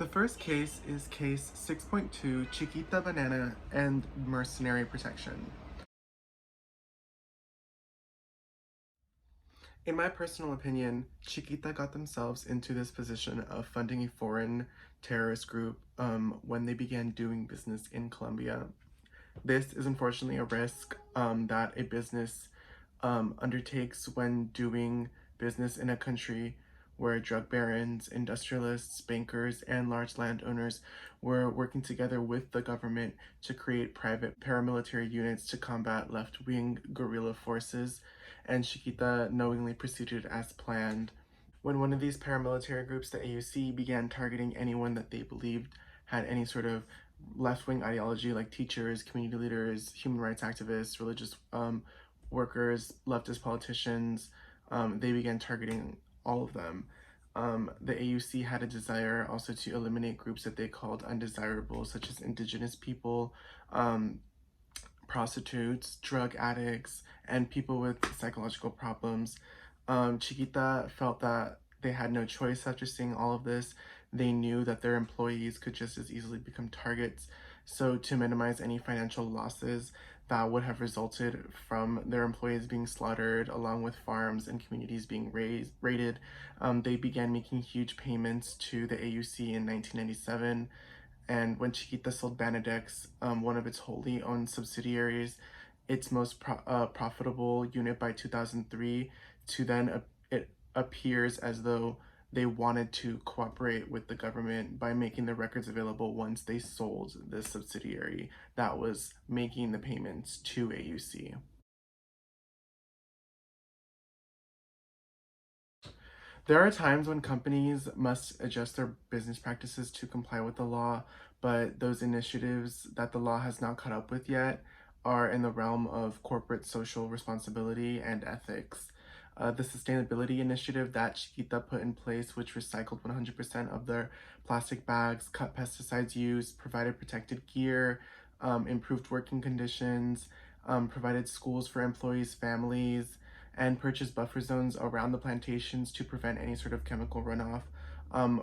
The first case is case 6.2 Chiquita Banana and Mercenary Protection. In my personal opinion, Chiquita got themselves into this position of funding a foreign terrorist group when they began doing business in Colombia. This is unfortunately a risk that a business undertakes when doing business in a country where drug barons, industrialists, bankers, and large landowners were working together with the government to create private paramilitary units to combat left-wing guerrilla forces, and Chiquita knowingly proceeded as planned. When one of these paramilitary groups, the AUC, began targeting anyone that they believed had any sort of left-wing ideology, like teachers, community leaders, human rights activists, religious workers, leftist politicians, they began targeting all of them. The AUC had a desire also to eliminate groups that they called undesirable, such as indigenous people, prostitutes, drug addicts, and people with psychological problems. Chiquita felt that they had no choice after seeing all of this. They knew that their employees could just as easily become targets. So, to minimize any financial losses that would have resulted from their employees being slaughtered, along with farms and communities being raided, they began making huge payments to the AUC in 1997. And when Chiquita sold Banadex, one of its wholly owned subsidiaries, its most profitable unit by 2003, to then it appears as though they wanted to cooperate with the government by making the records available once they sold the subsidiary that was making the payments to AUC. There are times when companies must adjust their business practices to comply with the law, but those initiatives that the law has not caught up with yet are in the realm of corporate social responsibility and ethics. The sustainability initiative that Chiquita put in place, which recycled 100% of their plastic bags, cut pesticides used, provided protected gear, improved working conditions, provided schools for employees' families, and purchased buffer zones around the plantations to prevent any sort of chemical runoff,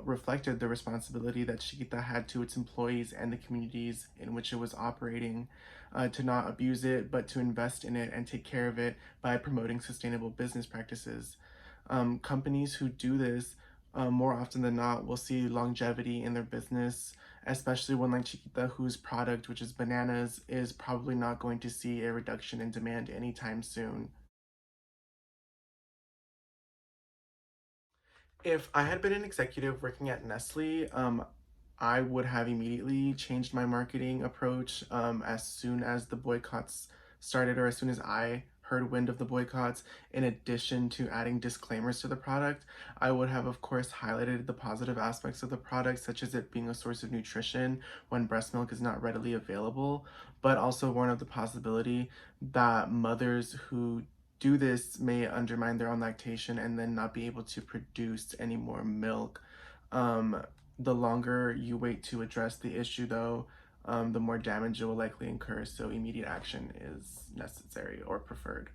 reflected the responsibility that Chiquita had to its employees and the communities in which it was operating, to not abuse it, but to invest in it and take care of it by promoting sustainable business practices. Companies who do this more often than not will see longevity in their business, especially one like Chiquita, whose product, which is bananas, is probably not going to see a reduction in demand anytime soon. If I had been an executive working at Nestle, I would have immediately changed my marketing approach as soon as the boycotts started, or as soon as I heard wind of the boycotts. In addition to adding disclaimers to the product, I would have, of course, highlighted the positive aspects of the product, such as it being a source of nutrition when breast milk is not readily available, but also warn of the possibility that mothers who do this may undermine their own lactation and then not be able to produce any more milk. Um, the longer you wait to address the issue, though, the more damage it will likely incur, so immediate action is necessary or preferred.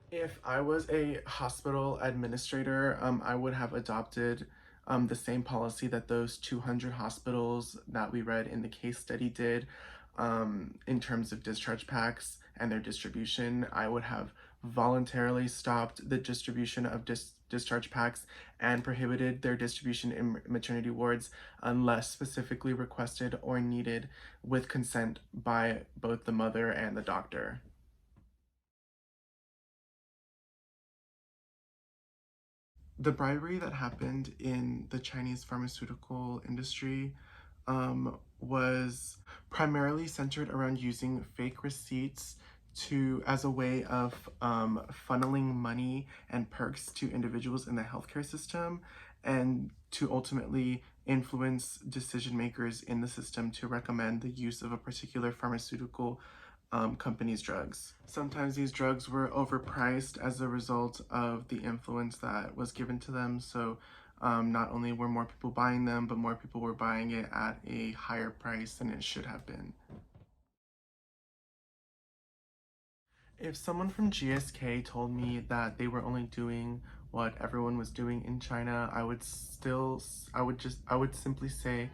If I was a hospital administrator, I would have adopted the same policy that those 200 hospitals that we read in the case study did, in terms of discharge packs and their distribution. I would have voluntarily stopped the distribution of discharge packs and prohibited their distribution in maternity wards unless specifically requested or needed with consent by both the mother and the doctor. The bribery that happened in the Chinese pharmaceutical industry was primarily centered around using fake receipts to as a way of funneling money and perks to individuals in the healthcare system, and to ultimately influence decision makers in the system to recommend the use of a particular pharmaceutical company's drugs. Sometimes these drugs were overpriced as a result of the influence that was given to them. So not only were more people buying them, but more people were buying it at a higher price than it should have been. If someone from GSK told me that they were only doing what everyone was doing in China, I would simply say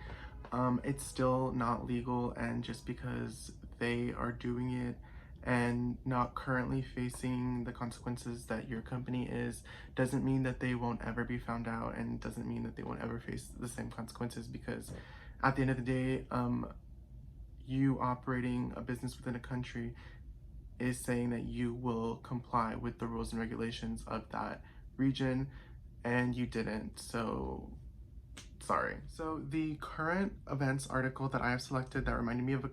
it's still not legal, and just because they are doing it and not currently facing the consequences that your company is, doesn't mean that they won't ever be found out, and doesn't mean that they won't ever face the same consequences, because at the end of the day, you operating a business within a country is saying that you will comply with the rules and regulations of that region, and you didn't. So sorry. So the current events article that I have selected that reminded me of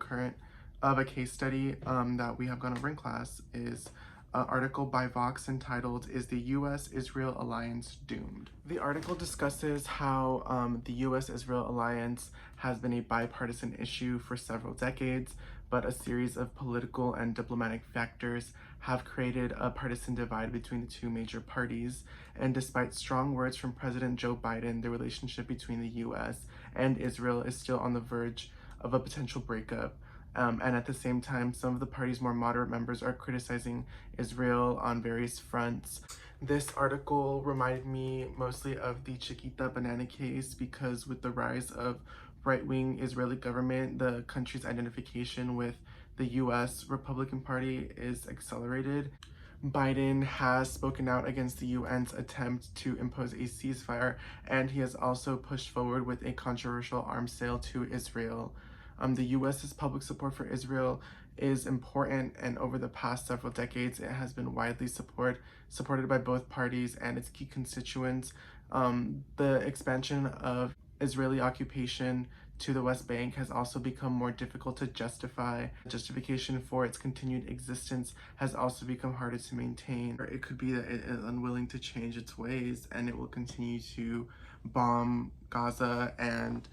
a case study that we have gone over in class is an article by Vox entitled "Is the U.S.-Israel Alliance Doomed?" The article discusses how the U.S.-Israel alliance has been a bipartisan issue for several decades, but a series of political and diplomatic factors have created a partisan divide between the two major parties. And despite strong words from President Joe Biden, the relationship between the US and Israel is still on the verge of a potential breakup. And at the same time, some of the party's more moderate members are criticizing Israel on various fronts. This article reminded me mostly of the Chiquita banana case, because with the rise of right-wing Israeli government, the country's identification with the US Republican Party is accelerated. Biden has spoken out against the UN's attempt to impose a ceasefire, and he has also pushed forward with a controversial arms sale to Israel. The US's public support for Israel is important, and over the past several decades, it has been widely supported by both parties and its key constituents. The expansion of Israeli occupation to the West Bank has also become more difficult to justify. Justification for its continued existence has also become harder to maintain. Or it could be that it is unwilling to change its ways, and it will continue to bomb Gaza and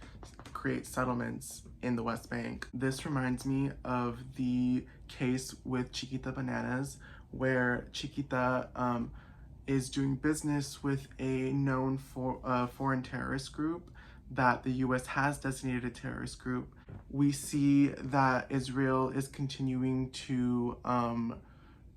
create settlements in the West Bank. This reminds me of the case with Chiquita Bananas, where Chiquita is doing business with a known foreign terrorist group that the US has designated a terrorist group. We see that Israel is continuing to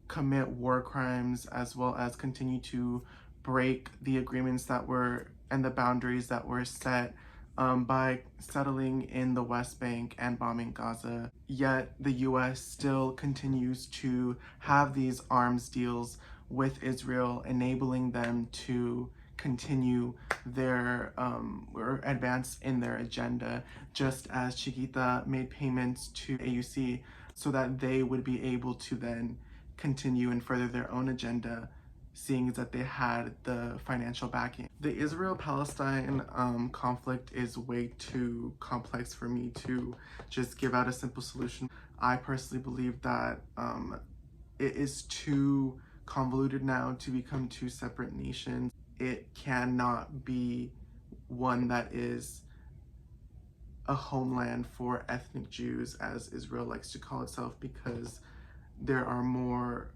commit war crimes, as well as continue to break the agreements that were and the boundaries that were set by settling in the West Bank and bombing Gaza. Yet the US still continues to have these arms deals with Israel, enabling them to continue their or advance in their agenda, just as Chiquita made payments to AUC so that they would be able to then continue and further their own agenda, seeing that they had the financial backing. The Israel-Palestine conflict is way too complex for me to just give out a simple solution. I personally believe that it is too convoluted now to become two separate nations. It cannot be one that is a homeland for ethnic Jews, as Israel likes to call itself, because there are more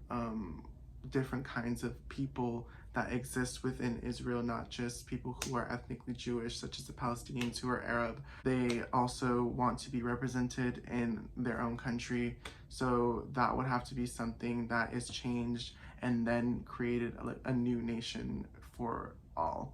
different kinds of people that exist within Israel, not just people who are ethnically Jewish, such as the Palestinians who are Arab. They also want to be represented in their own country, so that would have to be something that is changed and then created a new nation for all.